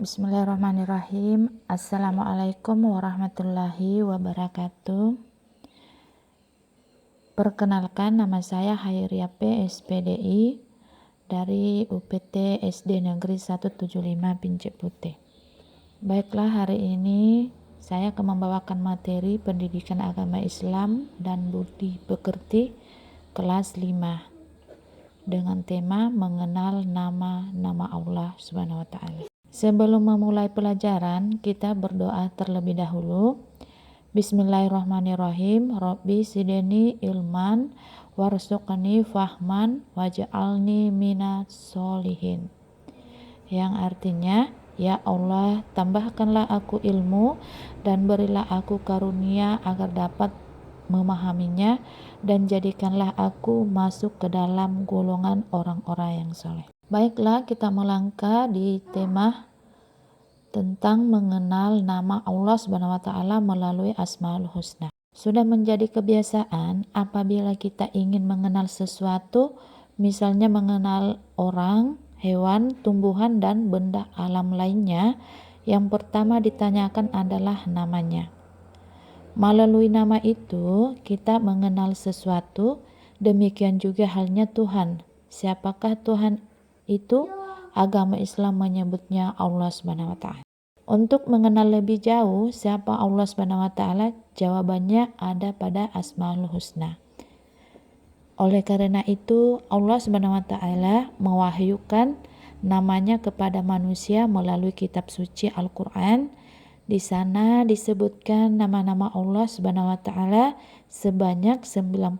Bismillahirrahmanirrahim. Assalamualaikum warahmatullahi wabarakatuh. Perkenalkan, nama saya Hayria P. SPDI dari UPT SD Negeri 175 Pincek Putih. Baiklah, hari ini saya akan membawakan materi pendidikan agama Islam dan budi pekerti kelas 5 dengan tema mengenal nama-nama Allah Subhanahu wa taala. Sebelum memulai pelajaran, kita berdoa terlebih dahulu. Bismillahirrahmanirrahim. Rabbi zidni ilman warzuqni fahman waj'alni minas sholihin. Yang artinya, ya Allah, tambahkanlah aku ilmu dan berilah aku karunia agar dapat memahaminya, dan jadikanlah aku masuk ke dalam golongan orang-orang yang soleh. Baiklah, kita melangkah di tema tentang mengenal nama Allah Subhanahu wa taala melalui Asmaul Husna. Sudah menjadi kebiasaan apabila kita ingin mengenal sesuatu, misalnya mengenal orang, hewan, tumbuhan, dan benda alam lainnya, yang pertama ditanyakan adalah namanya. Melalui nama itu, kita mengenal sesuatu, demikian juga halnya Tuhan. Siapakah Tuhan itu? Agama Islam menyebutnya Allah Subhanahu wa taala. Untuk mengenal lebih jauh siapa Allah Subhanahu wa taala, jawabannya ada pada Asmaul Husna. Oleh karena itu, Allah Subhanahu wa taala mewahyukan namanya kepada manusia melalui kitab suci Al-Qur'an. Di sana disebutkan nama-nama Allah Subhanahu wa taala sebanyak 99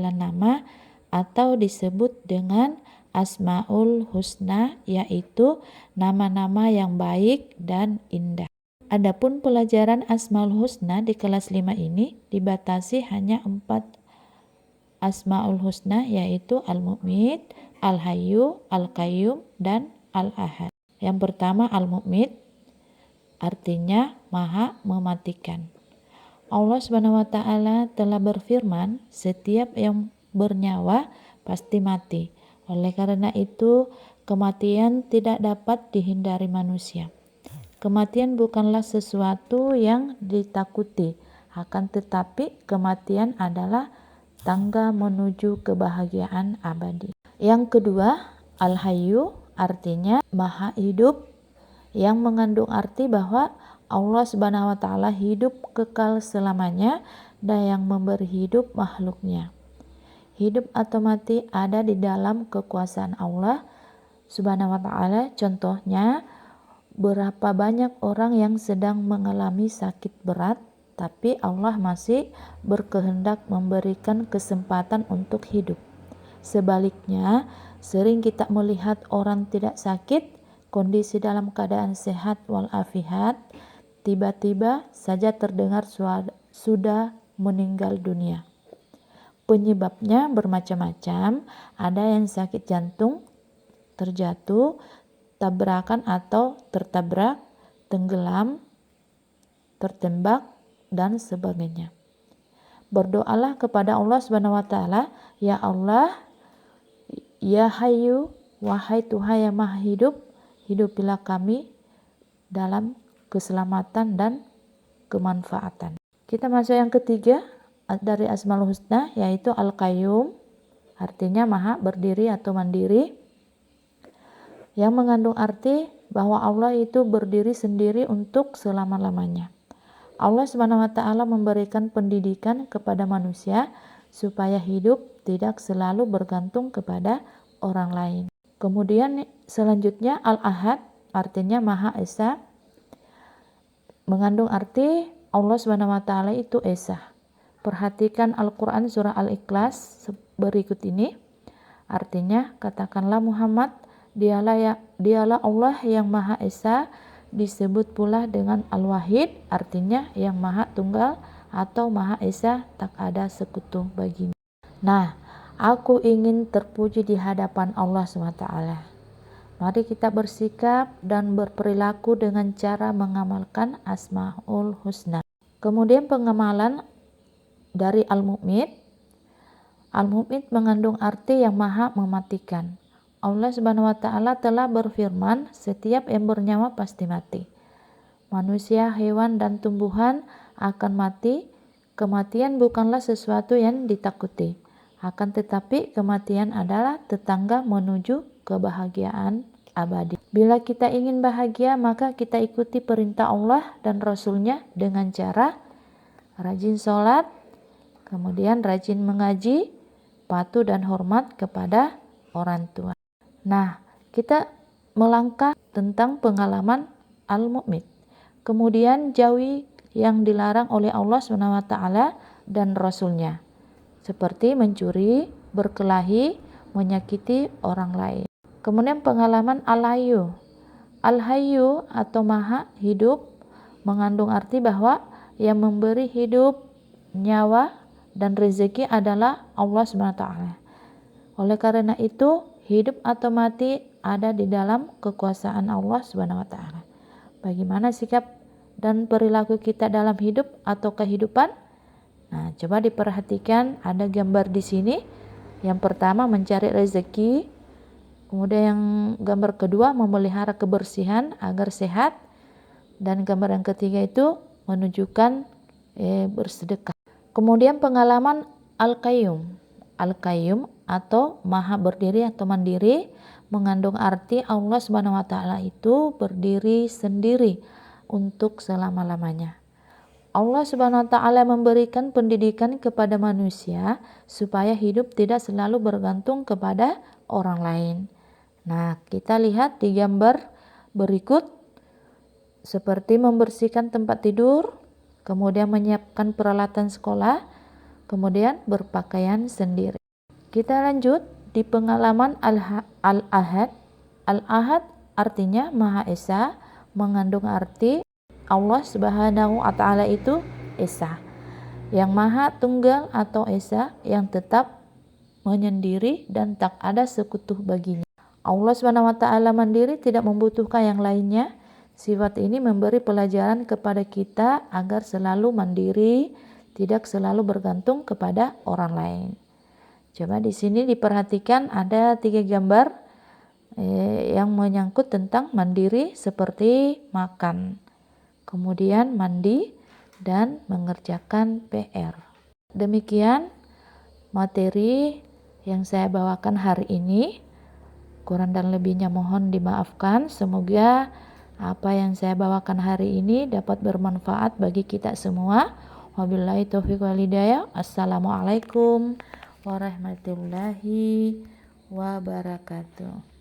nama atau disebut dengan Asmaul Husna, yaitu nama-nama yang baik dan indah. Adapun pelajaran Asmaul Husna di kelas 5 ini dibatasi hanya 4 Asmaul Husna, yaitu Al-Mu'mid, Al-Hayyu, Al-Qayyum, dan Al-Ahad. Yang pertama Al-Mu'mid, artinya Maha Mematikan. Allah Subhanahu wa taala telah berfirman, setiap yang bernyawa pasti mati. Oleh karena itu, kematian tidak dapat dihindari manusia. Kematian bukanlah sesuatu yang ditakuti, akan tetapi kematian adalah tangga menuju kebahagiaan abadi. Yang kedua, Al-Hayyu, artinya Maha Hidup, yang mengandung arti bahwa Allah Subhanahu wa taala hidup kekal selamanya dan yang memberi hidup makhluknya. Hidup atau mati ada di dalam kekuasaan Allah Subhanahu wa taala. Contohnya, berapa banyak orang yang sedang mengalami sakit berat, tapi Allah masih berkehendak memberikan kesempatan untuk hidup. Sebaliknya, sering kita melihat orang tidak sakit, kondisi dalam keadaan sehat walafiat, tiba-tiba saja terdengar sudah meninggal dunia. Penyebabnya bermacam-macam, ada yang sakit jantung, terjatuh, tabrakan atau tertabrak, tenggelam, tertembak, dan sebagainya. Berdoalah kepada Allah Subhanahu wa taala, ya Allah, ya Hayyu, wahai Tuhan yang Maha Hidup, hidupilah kami dalam keselamatan dan kemanfaatan. Kita masuk yang ketiga dari Asmaul Husna, yaitu Al-Qayyum, artinya Maha Berdiri atau Mandiri, yang mengandung arti bahwa Allah itu berdiri sendiri untuk selama-lamanya. Allah Subhanahu wa taala memberikan pendidikan kepada manusia supaya hidup tidak selalu bergantung kepada orang lain. Kemudian selanjutnya Al-Ahad, artinya Maha Esa, mengandung arti Allah Subhanahu wa taala itu Esa. Perhatikan Al-Quran surah Al-Ikhlas berikut ini. Artinya, katakanlah Muhammad, dialah Allah yang Maha Esa, disebut pula dengan Al-Wahid, artinya yang Maha Tunggal atau Maha Esa, tak ada sekutu baginya. Nah, aku ingin terpuji di hadapan Allah SWT. Mari kita bersikap dan berperilaku dengan cara mengamalkan Asmaul Husna. Kemudian pengamalan dari Al-Mu'mid. Al-Mu'mid mengandung arti yang Maha Mematikan. Allah Subhanahu wa taala telah berfirman, setiap yang bernyawa pasti mati. Manusia, hewan dan tumbuhan akan mati. Kematian bukanlah sesuatu yang ditakuti. Akan tetapi kematian adalah tetangga menuju kebahagiaan abadi. Bila kita ingin bahagia, maka kita ikuti perintah Allah dan Rasul-Nya dengan cara rajin sholat, kemudian rajin mengaji, patuh dan hormat kepada orang tua. Nah, kita melangkah tentang pengalaman al-mu'min. Kemudian jauhi yang dilarang oleh Allah SWT dan Rasul-Nya, seperti mencuri, berkelahi, menyakiti orang lain. Kemudian pengalaman al-hayyu. Al-hayyu atau maha hidup mengandung arti bahwa yang memberi hidup, nyawa, dan rezeki adalah Allah SWT. Oleh karena itu, hidup atau mati ada di dalam kekuasaan Allah SWT. Bagaimana sikap dan perilaku kita dalam hidup atau kehidupan? Nah, coba diperhatikan, ada gambar di sini. Yang pertama mencari rezeki, kemudian yang gambar kedua memelihara kebersihan agar sehat, dan gambar yang ketiga itu menunjukkan bersedekah. Kemudian pengalaman al-qayyum. Al-qayyum atau maha berdiri atau mandiri mengandung arti Allah Subhanahu wa taala itu berdiri sendiri untuk selama-lamanya. Allah Subhanahu wa taala memberikan pendidikan kepada manusia supaya hidup tidak selalu bergantung kepada orang lain. Nah, kita lihat di gambar berikut, seperti membersihkan tempat tidur, kemudian menyiapkan peralatan sekolah, kemudian berpakaian sendiri. Kita lanjut di pengalaman al-ahad. Al-ahad artinya Maha Esa, mengandung arti Allah Subhanahu wa taala itu Esa, yang Maha Tunggal atau Esa, yang tetap menyendiri dan tak ada sekutu baginya. Allah Subhanahu wa taala mandiri, tidak membutuhkan yang lainnya. Sifat ini memberi pelajaran kepada kita agar selalu mandiri, tidak selalu bergantung kepada orang lain. Coba di sini diperhatikan ada 3 gambar yang menyangkut tentang mandiri, seperti makan, kemudian mandi, dan mengerjakan PR. Demikian materi yang saya bawakan hari ini. Kurang dan lebihnya mohon dimaafkan. Semoga apa yang saya bawakan hari ini dapat bermanfaat bagi kita semua. Wabillahi taufiq wal hidayah. Assalamualaikum warahmatullahi wabarakatuh.